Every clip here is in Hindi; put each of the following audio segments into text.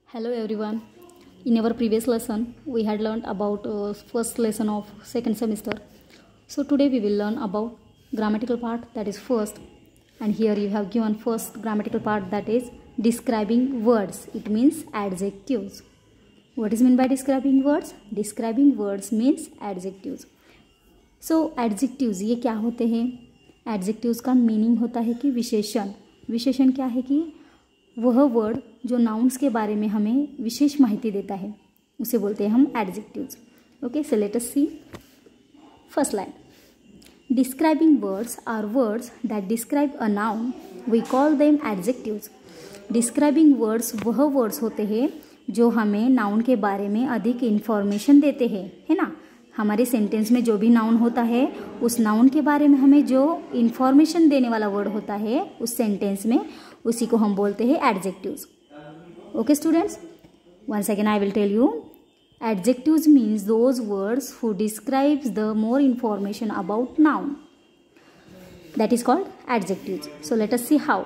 Hello everyone. In our previous lesson, we had learned about first lesson of second semester. So today we will learn about grammatical part, that is first. And here you have given first grammatical part, that is describing words. It means adjectives. What is meant by describing words? Describing words means adjectives. So adjectives ये क्या होते हैं? Adjectives का मीनिंग होता है कि विशेषण. विशेषण क्या है कि वह वर्ड जो नाउन्स के बारे में हमें विशेष माहिती देता है उसे बोलते हैं हम adjectives. Okay, so let us see first line. Describing words are words that describe a noun, we call them adjectives. Describing words वह वर्ड्स होते हैं जो हमें नाउन के बारे में अधिक इन्फॉर्मेशन देते हैं, है ना. हमारे सेंटेंस में जो भी नाउन होता है उस नाउन के बारे में हमें जो इन्फॉर्मेशन देने वाला वर्ड होता है उस सेंटेंस में, उसी को हम बोलते हैं adjectives. Okay students, once again I will tell you. Adjectives means those words who describes the more information about noun, that is called adjectives. So let us see how.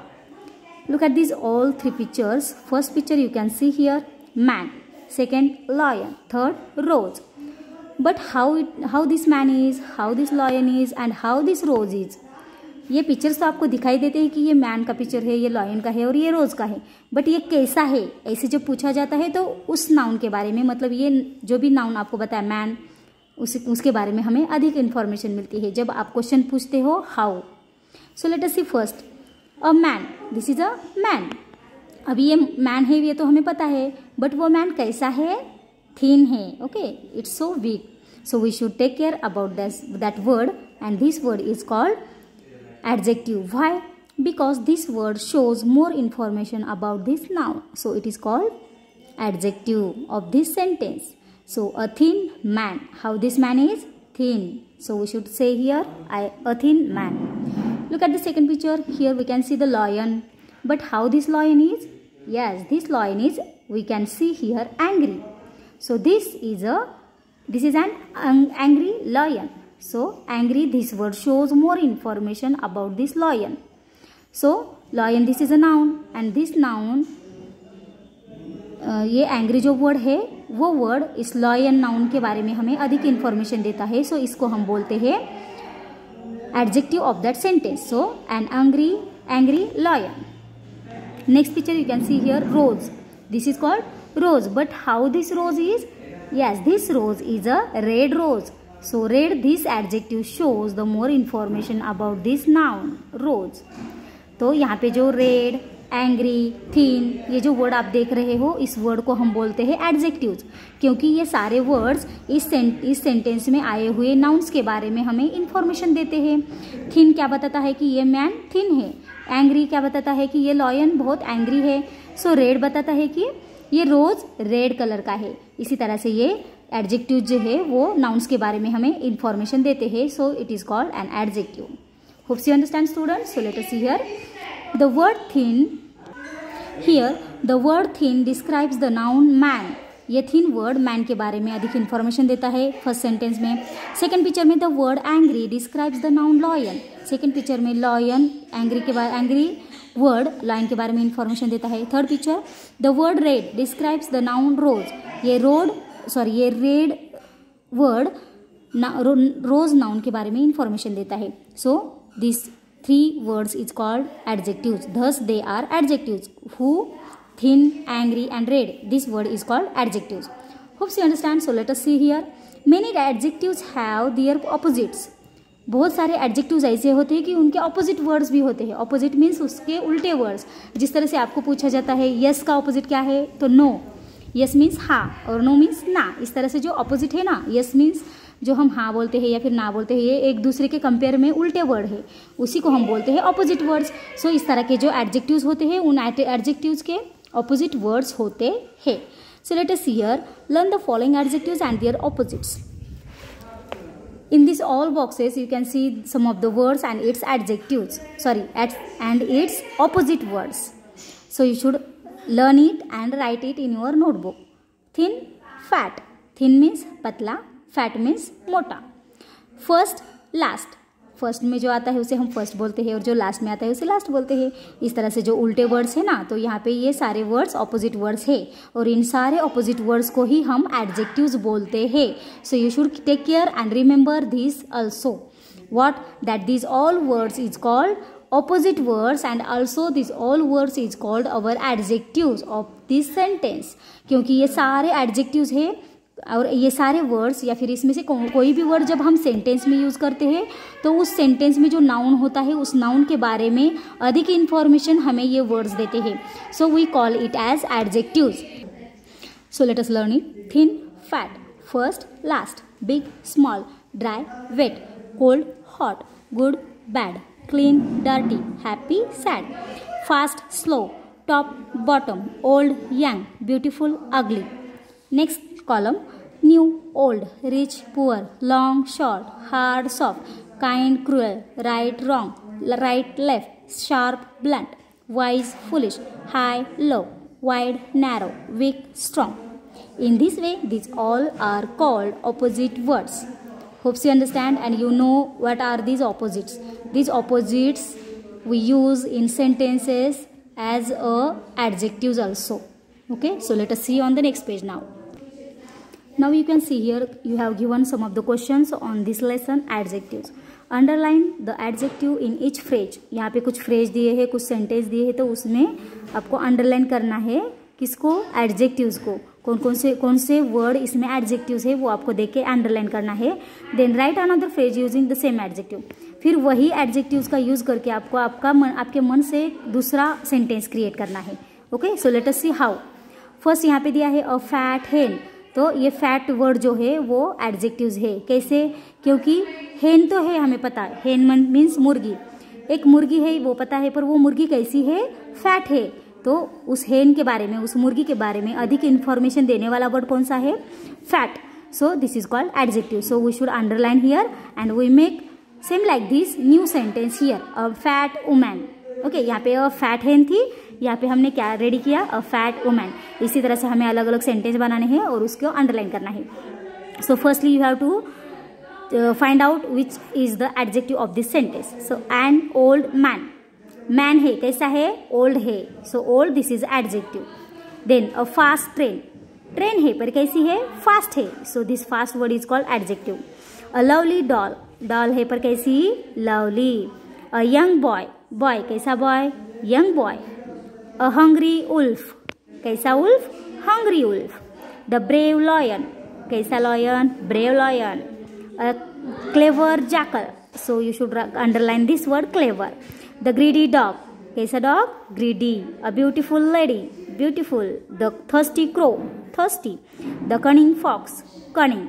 Look at these all three pictures. First picture you can see here man, second lion, third rose. But how this man is, how this lion is and how this rose is. ये पिक्चर्स तो आपको दिखाई देते हैं कि ये मैन का पिक्चर है, ये लायन का है और ये रोज का है. बट ये कैसा है ऐसे जब पूछा जाता है तो उस नाउन के बारे में, मतलब ये जो भी नाउन आपको बताया मैन, उसके बारे में हमें अधिक इन्फॉर्मेशन मिलती है जब आप क्वेश्चन पूछते हो how. So let us see first a man. This is a man. अभी ये मैन है ये तो हमें पता है, बट वो मैन कैसा है? थिन है. Okay, it's so weak. So we should take care about that word, and this word is called adjective. Why? Because this word shows more information about this noun, so it is called adjective of this sentence. So a thin man. How this man is? Thin. So we should say here a thin man. Look at the second picture. Here we can see the lion. But how this lion is? Yes, this lion is, we can see here, angry. So this is an angry lion. So angry, this word shows more information about this lion. So lion, this is a noun, and this noun, ये angry जो word है वो word इस lion noun के बारे में हमें अधिक information देता है. So इसको हम बोलते हैं adjective of that sentence. So an angry lion. Next picture you can see here rose. This is called rose. But how this rose is? Yes, this rose is a red rose. So red, this adjective shows the more information about this noun rose. तो यहाँ पे जो red, angry, thin, ये जो वर्ड आप देख रहे हो इस वर्ड को हम बोलते हैं एडजेक्टिव्स, क्योंकि ये सारे वर्ड्स इस सेंटेंस में आए हुए नाउन्स के बारे में हमें इंफॉर्मेशन देते हैं. थिन क्या बताता है कि ये मैन थिन है. एंग्री क्या बताता है कि ये लॉयन बहुत एंग्री है. सो रेड बताता है कि ये रोज रेड कलर का है. इसी तरह से ये एडजेक्टिव जो है वो नाउन्स के बारे में हमें इंफॉर्मेशन देते हैं. So it is called an adjective. Hopes you understand students. So let us C here the word thin. Here the word thin describes the noun man. ये थिन वर्ड मैन के बारे में अधिक इंफॉर्मेशन देता है फर्स्ट सेंटेंस में. सेकंड पिक्चर में the word angry describes the noun lion. Second picture में लॉयन एंग्री वर्ड लाइन के बारे में इंफॉर्मेशन देता है. Third picture the word red describes the noun rose. ये रेड वर्ड रोज नाउन के बारे में इंफॉर्मेशन देता है. So this three words is called adjectives. Thus they are adjectives. हु, thin, angry and red. This word is called adjectives. Hope you understand. So let us see here. Many adjectives have their opposites. बहुत सारे एडजेक्टिव्स ऐसे होते हैं कि उनके ऑपोजिट वर्ड्स भी होते हैं. ऑपोजिट मीन्स उसके उल्टे वर्ड्स. जिस तरह से आपको पूछा जाता है यस का ऑपोजिट क्या है तो नो. यस मीन्स हाँ और नो मीन्स ना. इस तरह से जो ऑपोजिट है ना, यस मीन्स जो हम हाँ बोलते हैं या फिर ना बोलते हैं, ये एक दूसरे के कंपेयर में उल्टे वर्ड है, उसी को हम बोलते हैं ऑपोजिट वर्ड्स. सो इस तरह के जो एडजेक्टिव्स होते हैं उन एडजेक्टिव्स के opposite words होते हैं. So let us here learn the following adjectives and their opposites. In these all boxes you can see some of the words and its adjectives. And its opposite words. So you should learn it and write it in your notebook. Thin, fat. Thin means patla, fat means mota. First, last. First में जो आता है उसे हम फर्स्ट बोलते हैं और जो लास्ट में आता है उसे लास्ट बोलते हैं। इस तरह से जो उल्टे वर्ड्स है ना, तो यहाँ पे ये सारे वर्ड्स ऑपोजिट वर्ड्स है और इन सारे ऑपोजिट वर्ड्स को ही हम एडजेक्टिव्स बोलते हैं। So you should take care and remember this also, what that these all words is called opposite words and also these all words is called our adjectives of this sentence। क्योंकि ये सारे adjectives है और ये सारे वर्ड्स या फिर इसमें से कोई भी वर्ड जब हम सेंटेंस में यूज़ करते हैं तो उस सेंटेंस में जो नाउन होता है उस नाउन के बारे में अधिक इन्फॉर्मेशन हमें ये वर्ड्स देते हैं। So we call it as adjectives. So let us learn it. Thin, fat, first, last, big, small, dry, wet, cold, hot, good, bad, clean, dirty, happy, sad, fast, slow, top, bottom, old, young, beautiful, ugly. Next column, new, old, rich, poor, long, short, hard, soft, kind, cruel, right, wrong, right, left, sharp, blunt, wise, foolish, high, low, wide, narrow, weak, strong. In this way, these all are called opposite words. Hopes you understand and you know what are these opposites. These opposites we use in sentences as adjectives also. Okay, so let us see on the next page now. Now you can see here you have given some of the questions on this lesson, adjectives. Underline the adjective in each phrase. यहाँ पे कुछ phrase दिए हैं, कुछ sentence दिए हैं, तो उसमें आपको underline करना है किसको, एडजेक्टिव्स को। कौन से वर्ड इसमें एडजेक्टिव्स है वो आपको देख के अंडरलाइन करना है। Then write another phrase using the same adjective. फिर वही एडजेक्टिव्स का यूज करके आपको आपके मन से दूसरा सेंटेंस क्रिएट करना है। Okay, so let us see how. First यहाँ पे दिया है अ फैट हेन, तो ये फैट वर्ड जो है वो एडजेक्टिव्स है। कैसे? क्योंकि हेन तो है हमें पता है, हेन मीन्स मुर्गी, एक मुर्गी है वो पता है, पर वो मुर्गी कैसी है, फैट है। तो उस हेन के बारे में, उस मुर्गी के बारे में अधिक इंफॉर्मेशन देने वाला वर्ड कौन सा है, fat. So this is called adjective. So we should underline here and we make same like this new sentence here, a fat woman. Okay, यहाँ पे अ फैट हेन थी, यहाँ पे हमने क्या रेडी किया, अ फैट वुमन। इसी तरह से हमें अलग अलग सेंटेंस बनाने हैं और उसको अंडरलाइन करना है। So firstly you have to find out which is the adjective of this sentence. So an old man, man है, कैसा है, ओल्ड है। So old, this is adjective. Then a fast train, train है पर कैसी है, फास्ट है। So this fast word is called adjective. A lovely doll, doll है पर कैसी, lovely. A young boy, boy कैसा boy, young boy. A hungry Ulf, कैसा wolf, hungry wolf. The brave lion, कैसा lion, brave lion. A clever jackal, so you should underline this word clever. The greedy dog, कैसा dog, greedy. A beautiful lady, beautiful. The thirsty crow, thirsty. The cunning fox, cunning.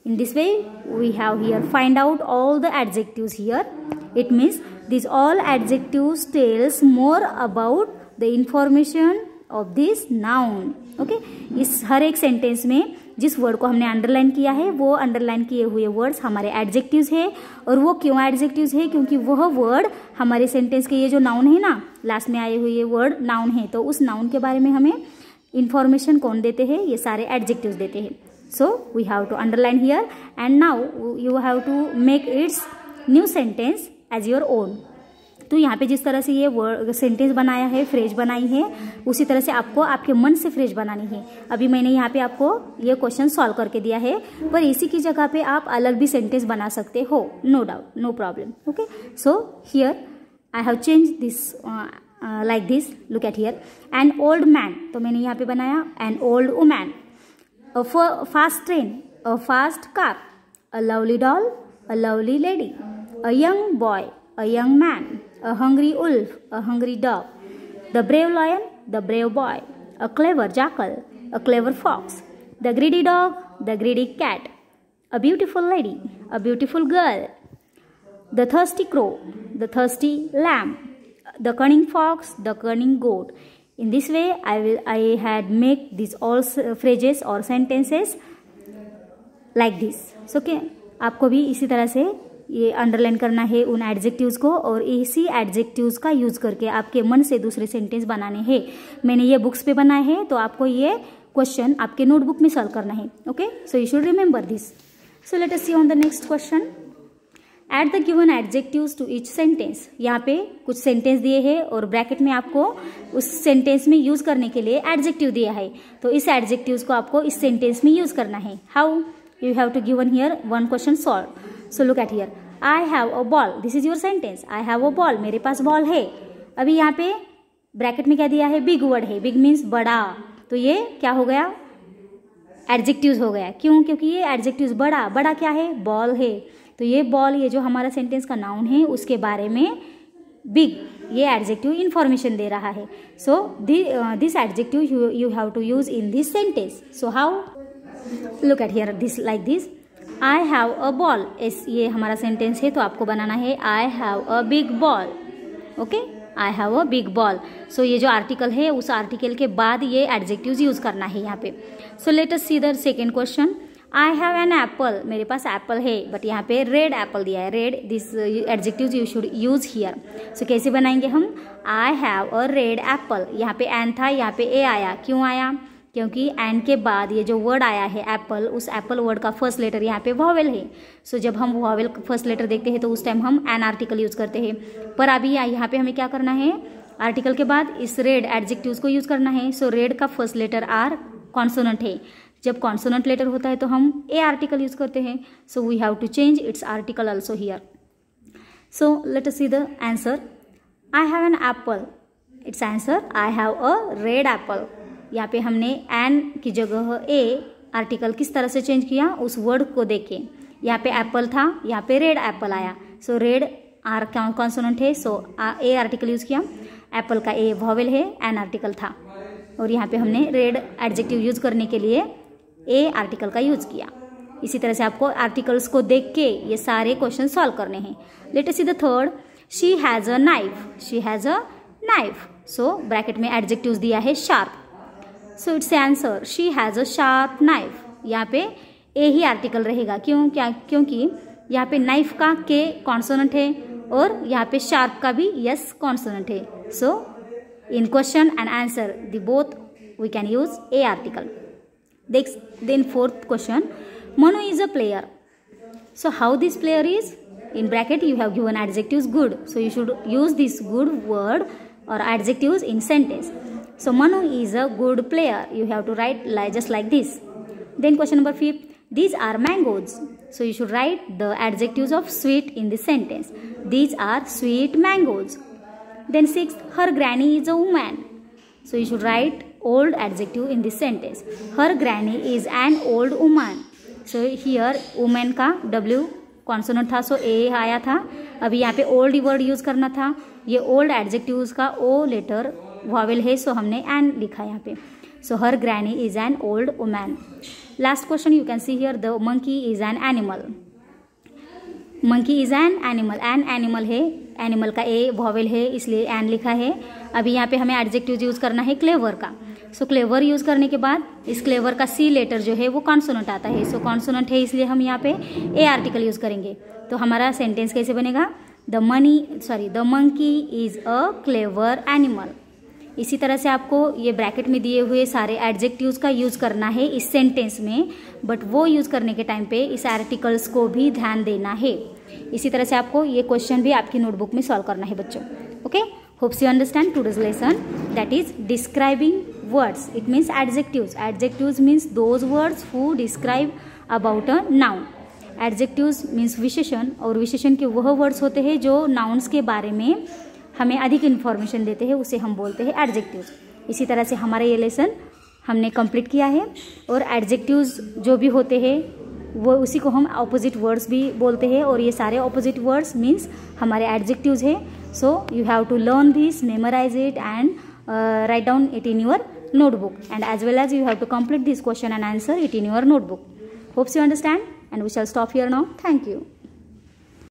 In this way, we have here find out all the adjectives here. It means these all adjectives tells more about the information of this noun. Okay, इस हर एक सेंटेंस में जिस वर्ड को हमने अंडरलाइन किया है वो अंडरलाइन किए हुए वर्ड्स हमारे एडजेक्टिव्स है। और वो क्यों एडजेक्टिव्स है, क्योंकि वह वर्ड हमारे सेंटेंस के ये जो नाउन है ना, लास्ट में आए हुए वर्ड नाउन है, तो उस नाउन के बारे में हमें इंफॉर्मेशन कौन देते हैं, ये सारे एडजेक्टिव्स देते हैं। So we have to underline here and now you have to make its new sentence as your own. तो यहाँ पे जिस तरह से ये वर्ड सेंटेंस बनाया है, फ्रेज बनाई है, उसी तरह से आपको आपके मन से फ्रेज बनानी है। अभी मैंने यहाँ पे आपको ये क्वेश्चन सॉल्व करके दिया है, पर इसी की जगह पे आप अलग भी सेंटेंस बना सकते हो, no doubt, no problem. Okay, so here I have change this like this, look at here. An old man, तो मैंने यहाँ पे बनाया an old woman. A fast train, a fast car. A lovely doll, a lovely lady. A young boy, a young man. A hungry wolf, a hungry dog. The brave lion, the brave boy. A clever jackal, a clever fox. The greedy dog, the greedy cat. A beautiful lady, a beautiful girl. The thirsty crow, the thirsty lamb. The cunning fox, the cunning goat. In this way, I had make these all phrases or sentences like this. So, okay, आपको भी इसी तरह से ये अंडरलाइन करना है उन एडजेक्टिव्स को और इसी एडजेक्टिव्स का यूज करके आपके मन से दूसरे सेंटेंस बनाने हैं। मैंने ये बुक्स पे बनाए हैं, तो आपको ये क्वेश्चन आपके नोटबुक में सॉल्व करना है। Okay, so you should remember this. So let us see on the next question. Add the given adjectives to each sentence. यहाँ पे कुछ सेंटेंस दिए हैं और ब्रैकेट में आपको उस सेंटेंस में यूज करने के लिए एडजेक्टिव दिया है, तो इस एडजेक्टिव्स को आपको इस सेंटेंस में यूज करना है। How? You have to given here one question solve. So look at here, I have a ball, this is your sentence. I have a ball, मेरे पास बॉल है। अभी यहाँ पे ब्रैकेट में क्या दिया है? बिग वर्ड है। बिग मीन्स बड़ा, तो ये क्या हो गया? एडजेक्टिव्स हो गया। क्यों? क्योंकि ये एडजेक्टिव्स बड़ा, बड़ा क्या है? बॉल है। तो ये बॉल, ये जो हमारा सेंटेंस का नाउन है उसके बारे में बिग, ये एडजेक्टिव इंफॉर्मेशन दे रहा है। So this adjective you have to use in this sentence. So how? Look at here, this like this, I have a ball. ये हमारा सेंटेंस है, तो आपको बनाना है I have a big ball. Okay, I have a big ball. So ये जो आर्टिकल है उस आर्टिकल के बाद ये एडजेक्टिव्स यूज करना है यहाँ पे। सो let us see the second question. I have an Apple, मेरे पास एप्पल है, बट यहाँ पे रेड एप्पल दिया है। Red, this adjectives you should use here. So कैसे बनाएंगे हम? I have a red apple. यहाँ पे एन था, यहाँ पे ए आया। क्यों आया? क्योंकि एन के बाद ये जो वर्ड आया है एप्पल, उस एप्पल वर्ड का फर्स्ट लेटर यहाँ पे वॉवेल है। सो जब हम वॉवेल फर्स्ट लेटर देखते हैं तो उस टाइम हम एन आर्टिकल यूज करते हैं। पर अभी यहाँ पे हमें क्या करना है? आर्टिकल के बाद इस रेड एडजेक्टिव्स को यूज करना है। सो रेड का फर्स्ट लेटर आर कॉन्सोनेंट है। जब कॉन्सोनेंट लेटर होता है तो हम ए आर्टिकल यूज करते हैं। So we have to change its article also here. So let us see the answer. I have an apple, its answer I have a red apple. यहाँ पे हमने एन की जगह ए आर्टिकल किस तरह से चेंज किया? उस वर्ड को देख के। यहाँ पे एप्पल था, यहाँ पे रेड एप्पल आया। सो रेड आर कॉन्सोनेंट है, सो ए आर्टिकल यूज किया। एप्पल का ए वॉवेल है, एन आर्टिकल था, और यहाँ पे हमने रेड एडजेक्टिव यूज करने के लिए ए आर्टिकल का यूज किया। इसी तरह से आपको आर्टिकल्स को देख के ये सारे क्वेश्चन सॉल्व करने हैं। Late us see the third. She has a knife, she has a knife. So bracket में एडजेक्टिव्स दिया है sharp. So it's answer, she has a sharp knife. यहाँ पे ए ही आर्टिकल रहेगा। क्यों? क्या? क्योंकि यहाँ पे नाइफ का के कॉन्सोनेंट है और यहाँ पे शार्प का भी यस कॉन्सोनेंट है। So in question and answer the both we can use a article. Then fourth question, Manu is a player. So how this player is? In bracket you have given adjectives good. So you should use this good word or adjectives in sentence. So Manu is a good player. You have to write just like this. Then question number 5, these are mangoes. So you should write the adjectives of sweet in this sentence. These are sweet mangoes. Then 6th, her granny is a woman. So you should write old adjective in this sentence. Her granny is an old woman. So here woman का W कॉन्सोनेंट था, सो ए आया था। अभी यहाँ पे ओल्ड वर्ड यूज करना था। ये ओल्ड एडजेक्टिव्स का ओ लेटर वॉवेल है, सो हमने एन लिखा यहाँ पे। So her granny is an old woman. Last question you can see here, the monkey is an animal. Monkey is an animal, an animal है, एनिमल का ए वॉवेल है इसलिए एन लिखा है। अभी यहाँ पे हमें एडजेक्टिव यूज करना है क्लेवर का। सो क्लेवर यूज करने के बाद इस क्लेवर का सी लेटर जो है वो कॉन्सोनेंट आता है। सो कॉन्सोनेंट है इसलिए हम यहाँ पे ए आर्टिकल यूज करेंगे। तो हमारा सेंटेंस कैसे बनेगा? The monkey is a clever animal. इसी तरह से आपको ये ब्रैकेट में दिए हुए सारे एडजेक्टिव्स का यूज करना है इस सेंटेंस में, बट वो यूज करने के टाइम पे इस आर्टिकल्स को भी ध्यान देना है। इसी तरह से आपको ये क्वेश्चन भी आपकी नोटबुक में सॉल्व करना है बच्चों। Okay, hopes you understand today's lesson, that is describing words. It means adjectives. Adjectives means those words who describe about a noun. Adjectives means विशेषण, और विशेषण के वह वर्ड्स होते हैं जो नाउन्स के बारे में हमें अधिक इन्फॉर्मेशन देते हैं, उसे हम बोलते हैं एडजेक्टिव्स। इसी तरह से हमारा ये लेसन हमने कंप्लीट किया है। और एडजेक्टिव्स जो भी होते हैं वो उसी को हम ऑपोजिट वर्ड्स भी बोलते हैं, और ये सारे ऑपोजिट वर्ड्स मीन्स हमारे एडजेक्टिव्स है। So you have to learn this, memorise it and write down it in your notebook, and as well as you have to complete this question and answer it in your notebook. Hopes you understand, and we shall stop here now. Thank you.